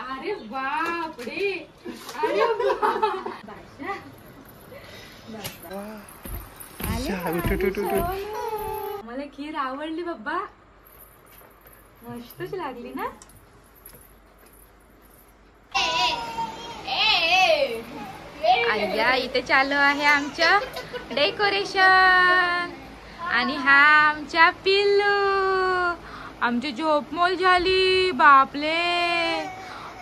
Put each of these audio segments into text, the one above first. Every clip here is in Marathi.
अरे बापरे, अरे मला खीर आवडली बाबा, मस्तच लागली ना. आया इथे चालू आहे आमचं डेकोरेशन आणि हा आमच्या पिल्लू. आमची झोपमोल झाली. बापले,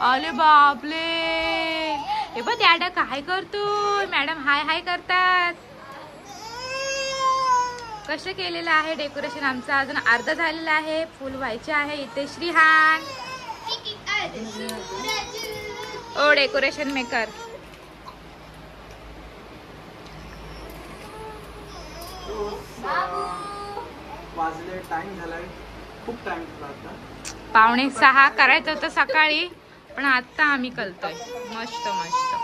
अरे बापले. हे बघ डॅडा काय करतो. मॅडम हाय हाय करतात. कसं केलेलं आहे डेकोरेशन आमचं. अजून अर्धा झालेलं आहे, फुल व्हायचे आहे. इथे श्रीहान ओ डेकोरेशन मेकर. वाजले, टाइम झालाय, खूप टाइम झाला आता. 5:45 करायचं होतं सकाळी, पण आता आम्ही करतोय. मस्त मस्त.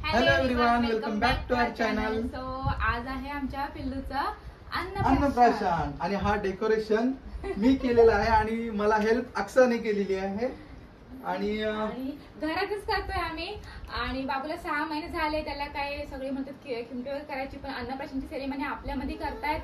Hello everyone, welcome back to our channel. So आज आहे आमच्या पिल्लूचं अन्नप्राशन आणि हा डेकोरेशन मी केलेला आहे आणि मला हेल्प अक्षाने केलेली आहे. आणि घरातच करतोय आम्ही. आणि बाबूला 6 महिने झाले. त्याला काय सगळे म्हणतात खिमटे करायची, पण अन्नप्राशनची सेरेमनी आपल्यामध्ये करतायत,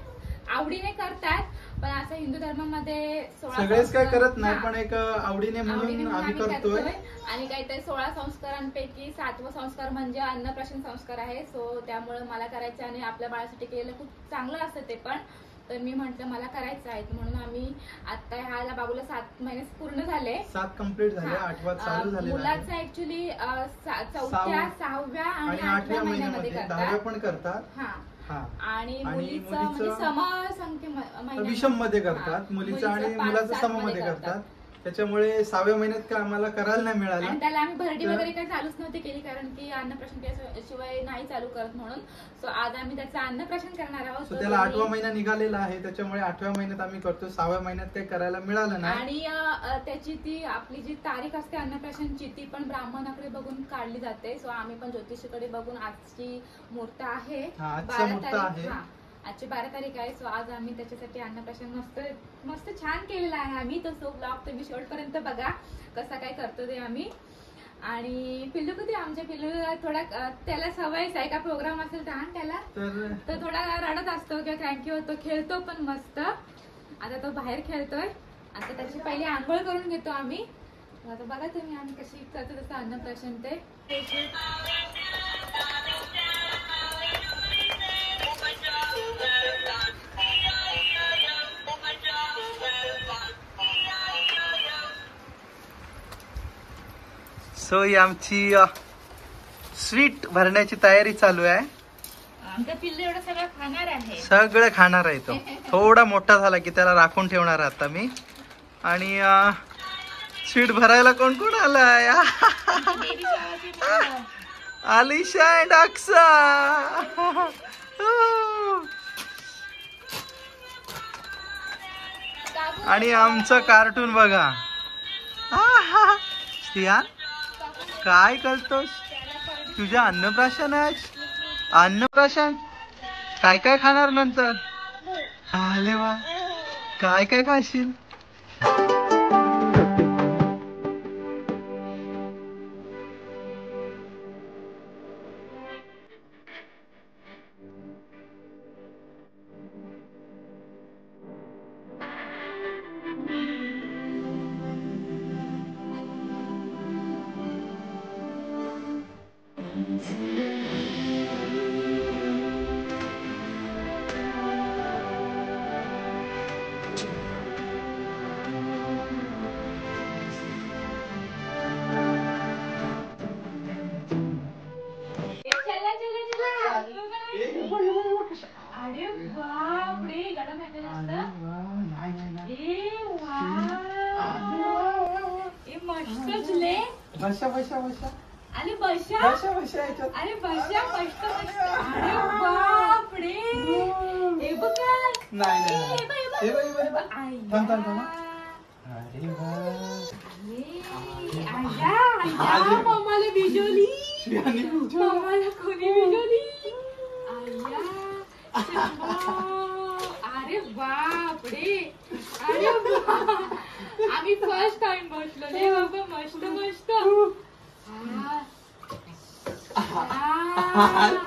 आवडीने करतात. पण असं हिंदू धर्मामध्ये सगळेच काय करत नाही, पण एक आवडीने म्हणून आम्ही करतोय. आणि काहीतरी 16 संस्कारांपैकी 7वा संस्कार म्हणजे अन्नप्राशन संस्कार आहे. सो त्यामुळे मला करायचं आणि आपल्या बाळासाठी केलेलं खूप चांगलं असतं ते पण. तर मी म्हंटल मला करायचं आहे, म्हणून आम्ही आता ह्याला बाबूला 7 महिने पूर्ण झाले. 7 कंप्लीट झाले, 8वा चालू झाले. मुलाचं ऍक्च्युली 4थ्या 6व्या आणि 8व्या महिन्यामध्ये करतात, 10व्या पण करतात. आणि मुलीचं म्हणजे समसंख्य विषम मध्ये करतात. मुलीचं आणि मुलाचं सम मध्ये करतात. त्याच्यामुळे 6व्या महिन्यात काय आम्हाला करायला नाही मिळालं. आणि त्याला आम्ही भरडी वगैरे काही चालूच नव्हती केली, कारण की अन्नप्राशन शिवाय नाही चालू करत म्हणून. सो आज आम्ही त्याचं अन्नप्राशन करणार आहोत. त्याला 8वा महिना निघालेला आहे, त्याच्यामुळे 8व्या महिन्यात आम्ही करतो. 6व्या महिन्यात काही करायला मिळालं नाही. आणि त्याची ती आपली जी तारीख असते अन्नप्राशनची, ती पण ब्राह्मणाकडे बघून काढली जाते. सो आम्ही पण ज्योतिषीकडे बघून आजची मुहूर्त आहे, आजची 12 तारीख आहे. सो आज आम्ही त्याच्यासाठी अन्नप्राशन मस्त मस्त छान केलेला आहे आम्ही. तो ब्लॉग तुम्ही शेवटपर्यंत बघा कसा काय करतो ते आम्ही. आणि पिल्लू किती आमच्या पिल्लूला थोडा त्याला सवयच आहे, का प्रोग्राम असेल तर त्याला तो थोडा रडत असतो किंवा क्रँकी होतो. खेळतो पण मस्त. आता तो बाहेर खेळतोय. आता त्याची पहिली आंघोळ करून घेतो आम्ही. आता बघा तुम्ही आम्ही कशी करतो तसं अन्नप्राशन ते. सो ही आमची स्वीट भरण्याची तयारी चालू आहे. आमचा पिल्लू एवढं सगळं खाणार आहे. सगळं खाणार आहे तो. थोडा मोठा झाला की त्याला राखून ठेवणार आता मी. आणि स्वीट भरायला कोण कोण आलाय? आलिशा अँड अक्सा. आणि आमचं कार्टून बघा. श्रियान काय करतोस? तुझ्या अन्नप्राशन आहे. अन्नप्राशन काय काय खाणार नंतर? आले वा, काय काय खाशील? अरे बापरे, गरम मस्तच ले. बशा बशा बशा. अरे बशा बशा बशा याच्यात. अरे बशा मस्त. अरे बापरे, हे बघा. नाही हे बघ. थांब थांब थांब. अरे वा, मम्माला बिजवली. मम्माला कोणी बिजवली? अरे बापरे, अरे आम्ही फर्स्ट टाइम बसलो रे बाबा, मस्त मस्त.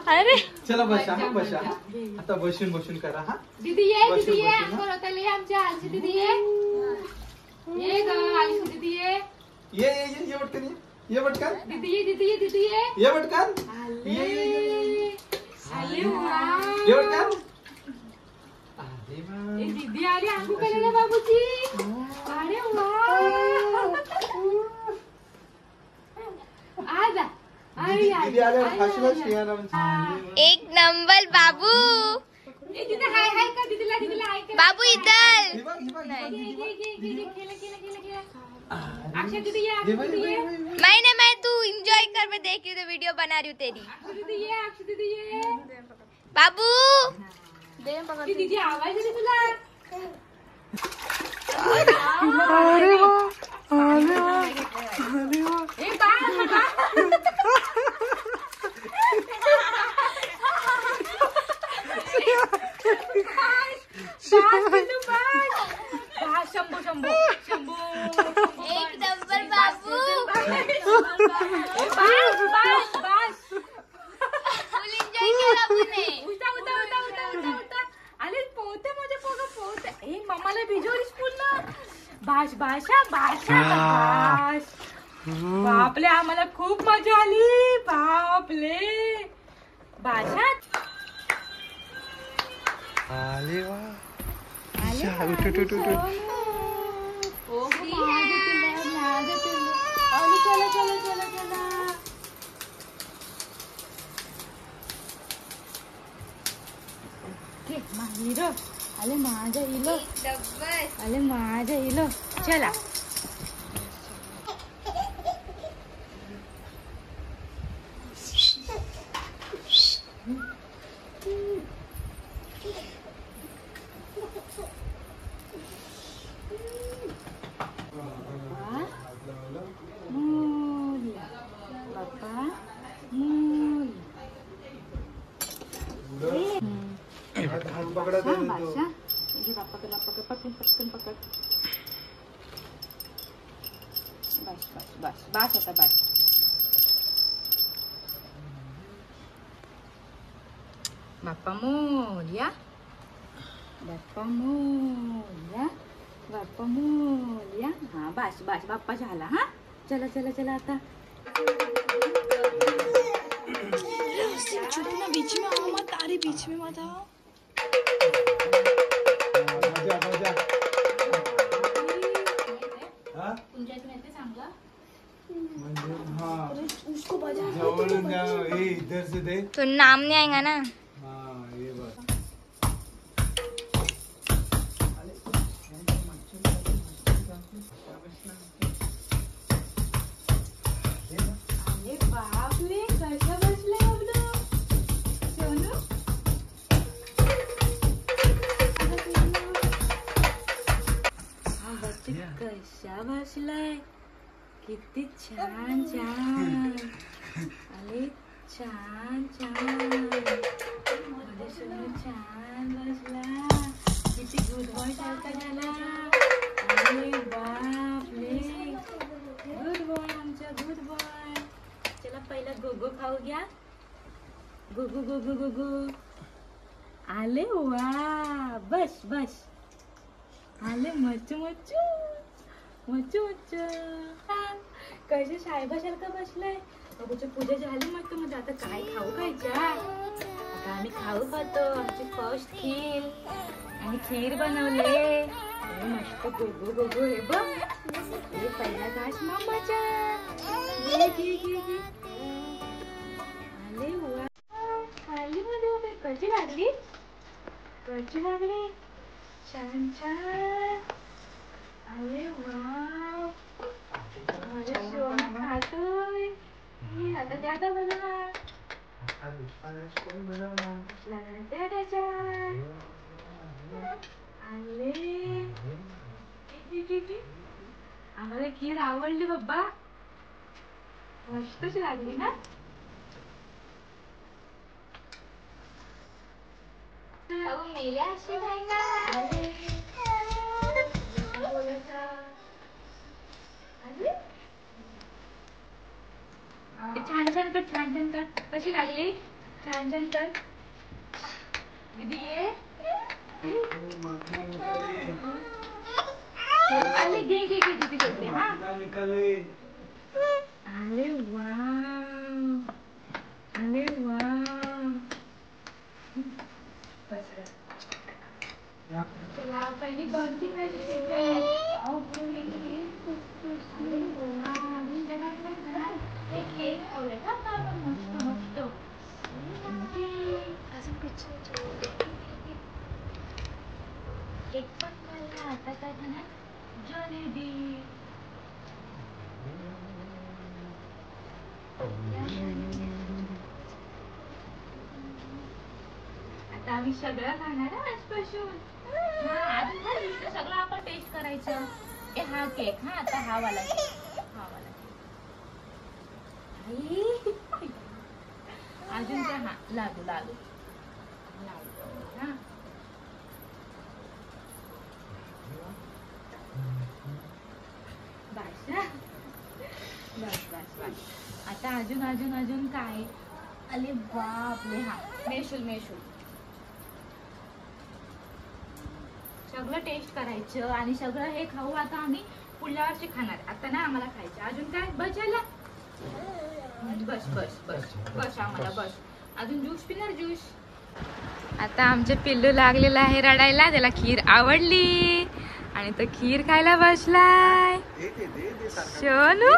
अरे चला बसा बसा, आता बसून बसून करा. हा दीदी ये अंकल होता ले आमच्या आलसी दीदी ये ग आलसी दीदी ये पटकन ये पटकन दीदी ये पटकन अरे वाह, ये पटकन. दीदी आली अंकू केलेला बाबूची. अरे वा, आजा एक नंबर बाबू. हाय हाय का दीदीला हाय का बाबू इधर. अक्षय दीदी ये. मैं तू एंजॉय कर, मैं देख रही हूँ वीडियो बना रही हूँ तेरी. अक्षय दीदी ये. बाबू दीदी आवाज येते तुला. अरे वा, अरे वा, अरे वा. शंभू शंभू शंभू. एक नंबर बाबू. फुल एंजॉय केला आपने. उठा. आले पोहते माझे पोहते. ए मम्माला भिजवलीस पूर्ण. भाषा बापले, आम्हाला खूप मजा आली. बापले भाषा. अरे वा. हिरो आले माझा हिलो. आले माझा हिलो. चला पटकन पकड. बस आता बस. बाप्पा मोरया. हा बस बाप्पा झाला. हा चला आता. बीच में आओ मत, तारी बीच में मत आओ. तुमच्या इथून येते चांगलं. उसको बजा. इधर से दे. तो नाम नहीं आएगा ना. हाँ ये बात. अरे बापरे, कशा बसलाय आपलं सोनू. कशा बसलाय, किती छान. अरे छान. माझा सोनू छान बसला. किती गुड बॉय सारखा झाला. अरे बापरे, गुड बॉय आमचा गुड बॉय. चला पहिला गोगो खाऊ घ्या. गोगो. आले वा, बस. आले मच्चू. कसे साहेबासारखं बसलाय. बाबूची पूजा झाली मस्त मध्ये. आता काय खाऊ खायच्या. आता आम्ही खाऊ खातो. आमची फर्स्ट खीर आणि खीर बनवले. मस्त गोगो हे बघ. हे पहिला घास मामाचा. आले वा, आली मध्ये कशी लागली. छान. अरे वा, माझ्या सोना खातोय. आता द्या बघा. आम्हाला खीर आवडली बाबा. मस्तच लागली ना. मेल्या अशी नाही का. लागली छान छान कर दीदी ये अरे घे घे घे दीदी करते हा अरे वाव अरे वाव चला पहिली कोणती भाजी केक पण खाल्ला आता काय खाणार जलेबी आता आम्ही सगळं खाणार आजपासून अजून काय दुसरं सगळं आपण टेस्ट करायचं ए हा केक हा आता हा वाला केक अजून काय हा लाडू लाडू हा बस बस बस बस आता अजून अजून अजून काय अरे बापरे हा मेशूल मेशूल सगळं टेस्ट करायचं आणि सगळं हे खाऊ आता आम्ही पुढल्या वर्षी खाणार आता ना आम्हाला खायचं अजून काय बसायला बस बस बस बस आम्हाला बस अजून ज्यूस पिणार ज्यूस आता आमचे पिल्लू लागलेला आहे रडायला त्याला खीर आवडली आणि तो खीर खायला बसलाय सोनू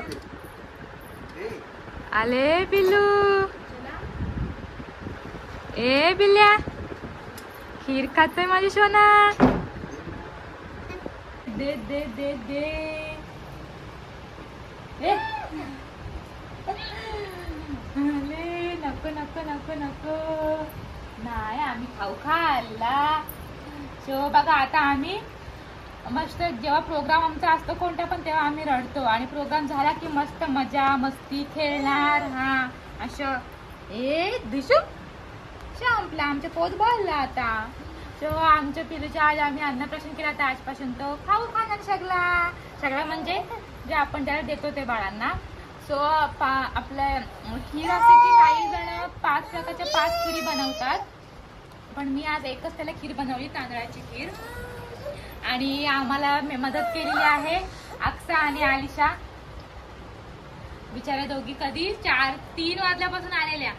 आले पिल्लू ए बिल्ल्या खीर खातोय माझी सोना दे दे दे दे अरे नको नको नको नको नाही आम्ही खाऊ खाल्ला सो बघा आता आम्ही मस्त जेव्हा प्रोग्राम आमचा असतो कोणता पण तेव्हा आम्ही रडतो आणि प्रोग्राम झाला की मस्त मजा मस्ती खेळणार हा असं ए दिसू संपला आमचं पोट भरला आता सो आमच्या पिलूच्या आज आम्ही अन्नप्राशन केला तर आजपासून तो खाऊ खाणार सगळा म्हणजे जे आपण त्याला देतो ते बाळांना सो आपलं खीर असते की काही जण 5 प्रकारच्या 5 खिरी बनवतात पण मी आज एकच त्याला खीर बनवली तांदळाची खीर आणि आम्हाला मदत केलेली आहे अक्सा आणि आलिशा बिचाऱ्या दोघी कधी 3 वाजल्यापासून आलेल्या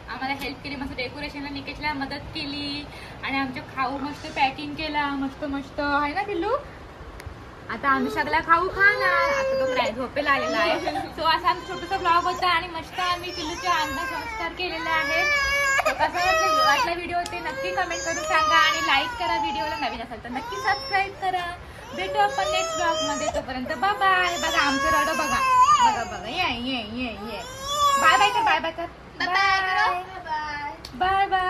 आम्हाला हेल्प केली मस्त डेकोरेशनला निकेशला मदत केली आणि आमच्या खाऊ मस्त पॅकिंग केला मस्त मस्त आहे ना पिल्लू आता आम्ही सगळा खाऊ खाणार आता तो काय झोपेला आलेला आहे तो असा छोटासा ब्लॉग होता आणि मस्त आम्ही पिल्लूचे अन्न संस्कार केलेले आहेत कसं वाटला व्हिडिओ ते नक्की कमेंट करून सांगा आणि लाईक करा व्हिडिओला नवीन असेल तर नक्की सबस्क्राईब करा भेटू आपण नेक्स्ट ब्लॉग मध्ये तोपर्यंत बाय बाय बघा आमचं रडो बघा बघा बघा ये बाय बाय कर बाय बाय कर बाय बाय